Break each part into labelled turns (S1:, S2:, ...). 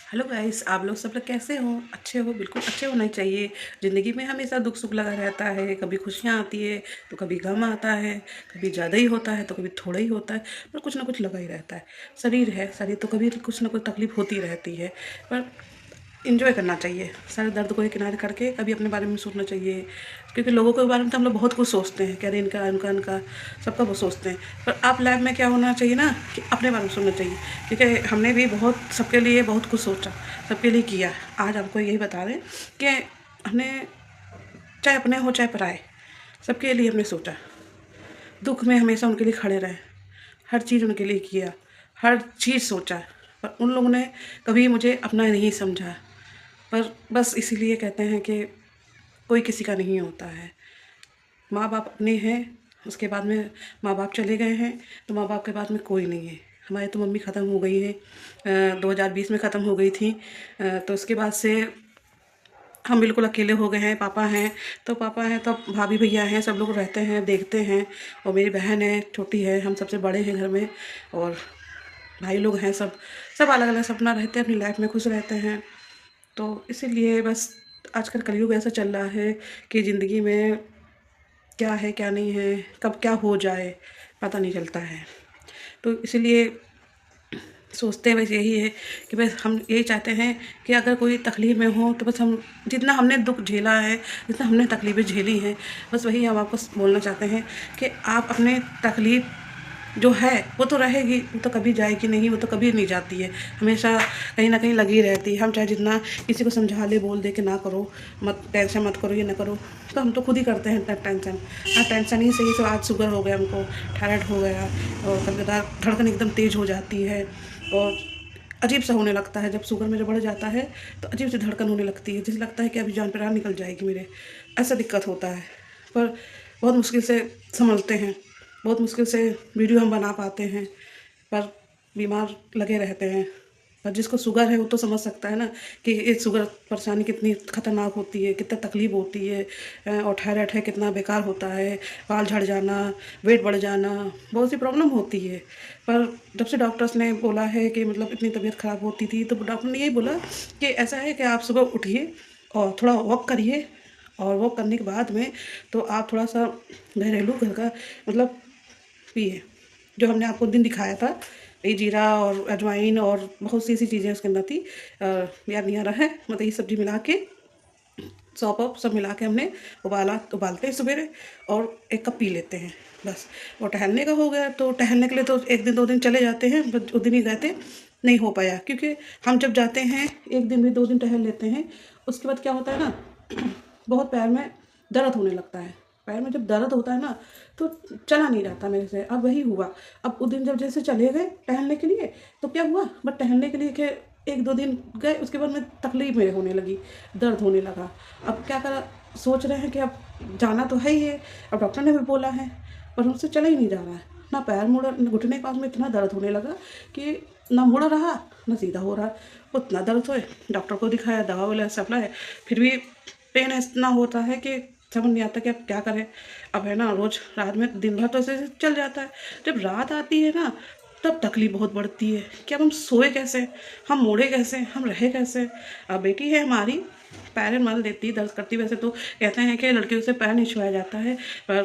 S1: Hello guys, आप लोग सब लोग कैसे हो? अच्छे हो? बिल्कुल अच्छे होना ही चाहिए। ज़िंदगी में हमेशा दुख सुख लगा रहता है, कभी खुशियाँ आती है तो कभी गम आता है, कभी ज़्यादा ही होता है तो कभी थोड़ा ही होता है, पर कुछ ना कुछ लगा ही रहता है। शरीर है, शरीर तो कभी कुछ ना कुछ तकलीफ होती रहती है, पर एंजॉय करना चाहिए। सारे दर्द को एक किनारे करके कभी अपने बारे में सोचना चाहिए, क्योंकि लोगों के बारे में तो हम लोग बहुत कुछ सोचते हैं कि अरे इनका इनका इनका सबका वो सोचते हैं, पर आप लाइफ में क्या होना चाहिए ना कि अपने बारे में सोचना चाहिए। क्योंकि हमने भी बहुत सबके लिए बहुत कुछ सोचा, सबके लिए किया। आज आपको यही बता रहे हैं कि हमने चाहे अपने हो चाहे पराए, सबके लिए हमने सोचा, दुख में हमेशा उनके लिए खड़े रहे, हर चीज़ उनके लिए किया, हर चीज़ सोचा। पर उन लोगों ने कभी मुझे अपना नहीं समझा। पर बस इसीलिए कहते हैं कि कोई किसी का नहीं होता है। माँ बाप अपने हैं, उसके बाद में माँ बाप चले गए हैं, तो माँ बाप के बाद में कोई नहीं है। हमारी तो मम्मी ख़त्म हो गई है, 2020 में ख़त्म हो गई थी। तो उसके बाद से हम बिल्कुल अकेले हो गए हैं। पापा हैं तो पापा हैं, तो भाभी भैया हैं, सब लोग रहते हैं, देखते हैं। और मेरी बहन है, छोटी है, हम सबसे बड़े हैं घर में। और भाई लोग हैं, सब सब अलग अलग सपना रहते हैं, अपनी लाइफ में खुश रहते हैं। तो इसीलिए बस आजकल कलयुग ऐसा चल रहा है कि ज़िंदगी में क्या है क्या नहीं है, कब क्या हो जाए पता नहीं चलता है। तो इसीलिए सोचते हैं बस यही है कि बस हम यही चाहते हैं कि अगर कोई तकलीफ़ में हो तो बस हम जितना हमने दुख झेला है, जितना हमने तकलीफ़ें झेली हैं, बस वही हम आपको बोलना चाहते हैं कि आप अपने तकलीफ़ जो है वो तो रहेगी, वो तो कभी जाएगी नहीं, वो तो कभी नहीं जाती है, हमेशा कहीं ना कहीं लगी रहती है। हम चाहे जितना किसी को समझा ले, बोल दे कि ना करो, मत टेंशन मत करो, ये ना करो, तो हम तो खुद ही करते हैं टेंशन। टेंशन ही सही से आज शुगर हो गया हमको, थायराइड हो गया, और कभी कदार धड़कन एकदम तेज़ हो जाती है, और अजीब सा होने लगता है। जब शुगर मेरे बढ़ जाता है तो अजीब सी धड़कन होने लगती है, जैसे लगता है कि अभी जान प्राण निकल जाएगी मेरे, ऐसा दिक्कत होता है। पर बहुत मुश्किल से संभलते हैं, बहुत मुश्किल से वीडियो हम बना पाते हैं, पर बीमार लगे रहते हैं। पर जिसको शुगर है वो तो समझ सकता है ना कि ये शुगर परेशानी कितनी खतरनाक होती है, कितना तकलीफ होती है। और थायराइड है, कितना बेकार होता है, बाल झड़ जाना, वेट बढ़ जाना, बहुत सी प्रॉब्लम होती है। पर जब से डॉक्टर्स ने बोला है कि मतलब इतनी तबीयत ख़राब होती थी, तो डॉक्टर ने यही बोला कि ऐसा है कि आप सुबह उठिए और थोड़ा वॉक करिए, और वॉक करने के बाद में तो आप थोड़ा सा घरेलू घर का मतलब पिए, जो हमने आपको दिन दिखाया था, ये जीरा और अजवाइन और बहुत सी ऐसी चीज़ें उसके अंदर थी। याद नहीं आ रहा है, मतलब ये सब्जी मिला के, सौंफ वौफ सब मिला के हमने उबालते हैं सवेरे, और एक कप पी लेते हैं बस। और टहलने का हो गया, तो टहलने के लिए तो एक दिन दो दिन चले जाते हैं, बस उस दिन ही गए थे, नहीं हो पाया। क्योंकि हम जब जाते हैं एक दिन भी दो दिन टहल लेते हैं, उसके बाद क्या होता है ना, बहुत पैर में दर्द होने लगता है। पैर में जब दर्द होता है ना तो चला नहीं जाता मेरे से। अब वही हुआ, अब उस दिन जब जैसे चले गए टहलने के लिए, तो क्या हुआ, बट टहलने के लिए के एक दो दिन गए, उसके बाद में तकलीफ मेरे होने लगी, दर्द होने लगा। अब क्या करा, सोच रहे हैं कि अब जाना तो है ही है, अब डॉक्टर ने भी बोला है, पर उनसे चला ही नहीं जा रहा है। ना पैर मुड़ा, घुटने के पास में इतना दर्द होने लगा कि ना मुड़ा रहा ना सीधा हो रहा, उतना दर्द होए। डॉक्टर को दिखाया, दवा वाला सब लाए, फिर भी पेन इतना होता है कि समझ नहीं आता कि अब क्या करें। अब है ना, रोज़ रात में दिन भर तो ऐसे ऐसे चल जाता है, जब रात आती है ना तब तकलीफ बहुत बढ़ती है कि अब हम सोए कैसे, हम मोड़े कैसे, हम रहे कैसे। अब बेटी है हमारी, पैर मल देती, दर्द करती। वैसे तो कहते हैं कि लड़कियों से पैर नहीं छुआया जाता है, पर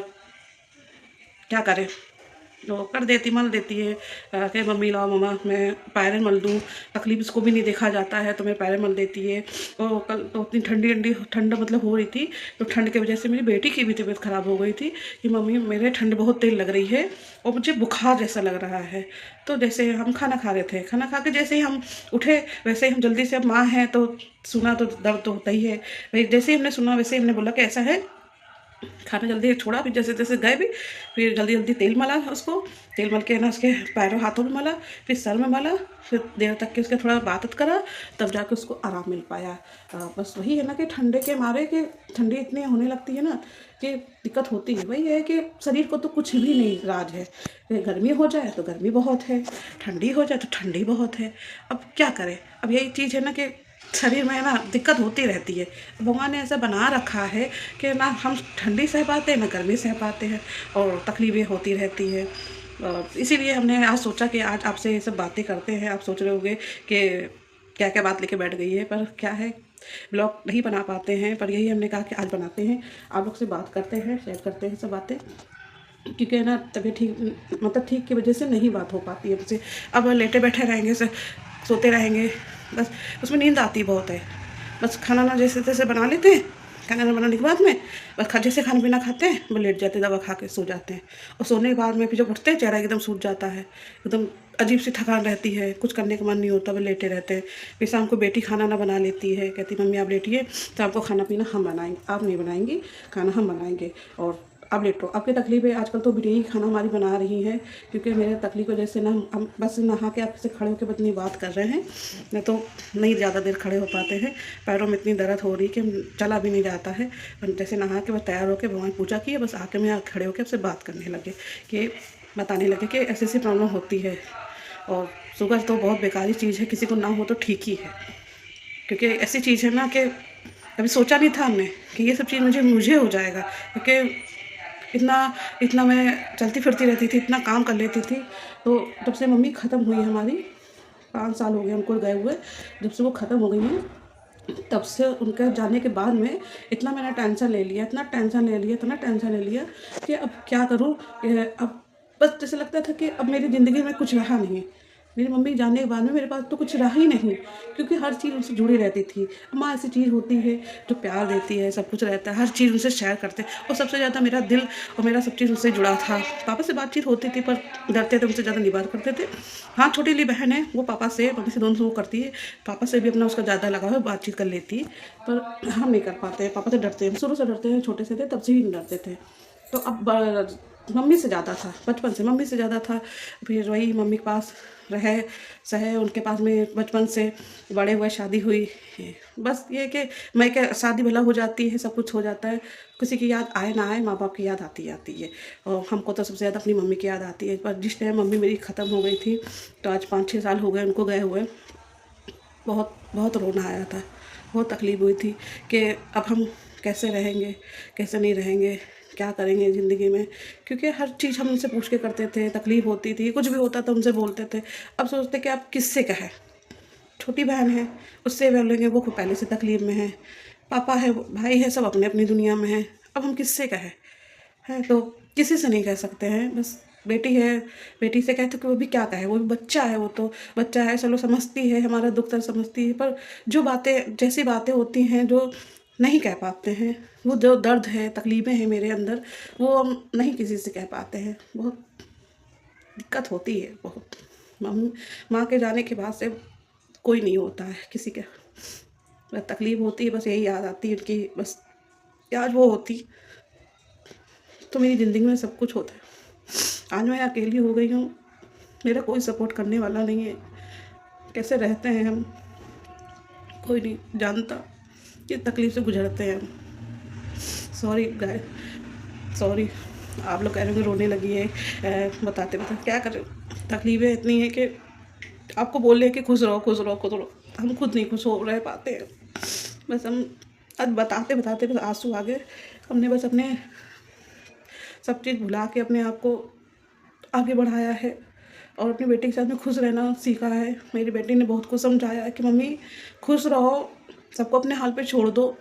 S1: क्या करें, तो कर देती, मल देती है। कि मम्मी लाओ मम्मा मैं पैर मल दूँ, तकलीफ इसको भी नहीं देखा जाता है तो मैं पैर मल देती है। और कल तो इतनी ठंडी ठंडी ठंड मतलब हो रही थी, तो ठंड की वजह से मेरी बेटी की भी तबीयत ख़राब हो गई थी कि मम्मी मेरे ठंड बहुत तेज लग रही है और मुझे बुखार जैसा लग रहा है। तो जैसे हम खाना खा रहे थे, खाना खा के जैसे ही हम उठे, वैसे ही हम जल्दी से, अब माँ हैं तो सुना तो दर्द तो होता ही है भाई। जैसे ही हमने सुना वैसे ही हमने बोला कि ऐसा है, खाना जल्दी छोड़ा, फिर जैसे जैसे गए भी, फिर जल्दी जल्दी तेल मला उसको, तेल मल के ना उसके पैरों हाथों में मला, फिर सर में मला, फिर देर तक के उसके थोड़ा बात करा, तब जाके उसको आराम मिल पाया। बस वही है ना कि ठंडे के मारे कि ठंडी इतनी होने लगती है ना कि दिक्कत होती है। वही है कि शरीर को तो कुछ भी नहीं राज है, गर्मी हो जाए तो गर्मी बहुत है, ठंडी हो जाए तो ठंडी बहुत है। अब क्या करें, अब यही चीज़ है ना कि शरीर में ना दिक्कत होती रहती है। भगवान ने ऐसा बना रखा है कि ना हम ठंडी सह पाते हैं ना गर्मी सह पाते हैं, और तकलीफ़ें होती रहती है। इसीलिए हमने आज सोचा कि आज आपसे ये सब बातें करते हैं। आप सोच रहे होंगे कि क्या क्या बात लेके बैठ गई है। पर क्या है, ब्लॉग नहीं बना पाते हैं, पर यही हमने कहा कि आज बनाते हैं, आप लोग से बात करते हैं, शेयर करते हैं सब बातें, क्योंकि है ना तबीयत ठीक, मतलब ठीक की वजह से नहीं बात हो पाती है मुझसे। अब लेटे बैठे रहेंगे, सोते रहेंगे, बस उसमें नींद आती बहुत है। बस खाना ना जैसे तैसे बना लेते हैं, खाना ना बनाने के बाद में बस जैसे खाना पीना खाते हैं वो लेट जाते हैं, दवा खा के सो जाते हैं। और सोने के बाद में फिर जब उठते हैं चेहरा एकदम सूज जाता है, एकदम अजीब सी थकान रहती है, कुछ करने का मन नहीं होता, वो लेटे रहते हैं। फिर शाम को बेटी खाना ना बना लेती है, कहती मम्मी आप लेटिए, तो आपको खाना पीना हम बनाएंगे, आप नहीं बनाएंगी, खाना हम बनाएंगे और अब लेटो। आपकी तकलीफ है आजकल तो यही खाना हमारी बना रही है, क्योंकि मेरे तकलीफ की वजह से ना हम बस नहा के आपसे खड़े होकर इतनी बात कर रहे हैं, नहीं तो नहीं ज़्यादा देर खड़े हो पाते हैं। पैरों में इतनी दर्द हो रही कि चला भी नहीं जाता है। जैसे नहा के बस तैयार होकर भगवान पूजा किए, बस आके मैं खड़े होकर आपसे बात करने लगे, कि बताने लगे कि ऐसी ऐसी प्रॉब्लम होती है। और शुगर तो बहुत बेकारी चीज़ है, किसी को ना हो तो ठीक ही है, क्योंकि ऐसी चीज़ है ना कि कभी सोचा नहीं था हमने कि ये सब चीज़ मुझे हो जाएगा। क्योंकि इतना इतना मैं चलती फिरती रहती थी, इतना काम कर लेती थी। तो जब से मम्मी ख़त्म हुई हमारी, 5 साल हो गए उनको गए हुए, जब से वो ख़त्म हो गई हैं, तब से उनके जाने के बाद में इतना मैंने टेंशन ले लिया, इतना टेंशन ले लिया, इतना टेंशन ले लिया कि अब क्या करूँ। अब बस जैसे लगता था कि अब मेरी ज़िंदगी में कुछ रहा नहीं। मेरी मम्मी जाने के बाद में मेरे पास तो कुछ रहा ही नहीं, क्योंकि हर चीज़ उनसे जुड़ी रहती थी। माँ ऐसी चीज़ होती है जो प्यार देती है, सब कुछ रहता है, हर चीज़ उनसे शेयर करते हैं। और सबसे ज़्यादा मेरा दिल और मेरा सब चीज़ उनसे जुड़ा था। पापा से बातचीत होती थी पर डरते थे, उनसे ज़्यादा नहीं बात करते थे। हाँ, छोटी वाली बहन है, वो पापा से मम्मी से दोनों से वो करती है, पापा से भी अपना उसका ज़्यादा लगाव है, बातचीत कर लेती है। पर हम नहीं कर पाते हैं, पापा से डरते हैं, शुरू से डरते हैं, छोटे से थे तब से ही डरते थे। तो अब मम्मी से ज़्यादा था, बचपन से मम्मी से ज़्यादा था। फिर वही मम्मी के पास रहे सहे, उनके पास में बचपन से बड़े हुए, शादी हुई। बस ये कि मैं क्या, शादी भला हो जाती है, सब कुछ हो जाता है, किसी की याद आए ना आए, माँ बाप की याद आती आती है। और हमको तो सबसे ज़्यादा अपनी मम्मी की याद आती है। पर जिस टाइम मम्मी मेरी ख़त्म हो गई थी, तो आज 5-6 साल हो गए उनको गए हुए, बहुत बहुत रोना आया था, बहुत तकलीफ़ हुई थी कि अब हम कैसे रहेंगे, कैसे नहीं रहेंगे, क्या करेंगे ज़िंदगी में। क्योंकि हर चीज़ हम उनसे पूछ के करते थे, तकलीफ़ होती थी, कुछ भी होता था उनसे बोलते थे। अब सोचते कि आप किससे कहें, छोटी बहन है, उससे बोलेंगे, वो पहले से तकलीफ़ में है, पापा है, भाई है, सब अपनी अपनी दुनिया में हैं। अब हम किससे कहें, है तो किसी से नहीं कह सकते हैं। बस बेटी है, बेटी से कहते कि वो भी क्या कहे, वो भी बच्चा है, वो तो बच्चा है, चलो समझती है, हमारा दुख दर्द समझती है। पर जो बातें, जैसी बातें होती हैं जो नहीं कह पाते हैं, वो जो दर्द है, तकलीफ़ें हैं मेरे अंदर, वो हम नहीं किसी से कह पाते हैं। बहुत दिक्कत होती है, बहुत। माँ के जाने के बाद से कोई नहीं होता है किसी के, बस तकलीफ़ होती है, बस यही याद आती है उनकी। बस आज वो होती तो मेरी ज़िंदगी में सब कुछ होता है। आज मैं अकेली हो गई हूँ, मेरा कोई सपोर्ट करने वाला नहीं है। कैसे रहते हैं हम, कोई नहीं जानता, किस तकलीफ़ से गुजरते हैं हम। Sorry guys, sorry. आप लोग कह रहे होंगे रोने लगी है, बताते बताते क्या करें, तकलीफ़ें इतनी हैं कि आपको बोल रहे हैं कि खुश रहो, खुश रहो, खुश रहो, हम खुद नहीं खुश हो रह पाते हैं। बस हम आज बताते बताते बस आंसू आ गए। हमने बस अपने सब चीज़ भुला के अपने आप को आगे बढ़ाया है, और अपनी बेटी के साथ में खुश रहना सीखा है। मेरी बेटी ने बहुत कुछ समझाया है कि मम्मी खुश रहो, सबको अपने हाल पे छोड़ दो,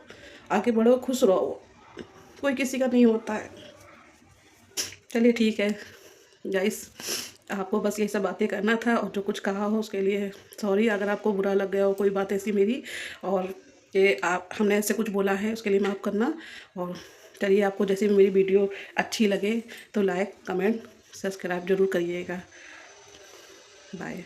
S1: आगे बढ़ो, खुश रहो, कोई किसी का नहीं होता है। चलिए ठीक है गाइस, आपको बस यही सब बातें करना था, और जो कुछ कहा हो उसके लिए सॉरी, अगर आपको बुरा लग गया हो कोई बात ऐसी मेरी, और ये आप हमने ऐसे कुछ बोला है उसके लिए माफ़ करना। और चलिए, आपको जैसे भी मेरी वीडियो अच्छी लगे तो लाइक, कमेंट, सब्सक्राइब ज़रूर करिएगा। बाय।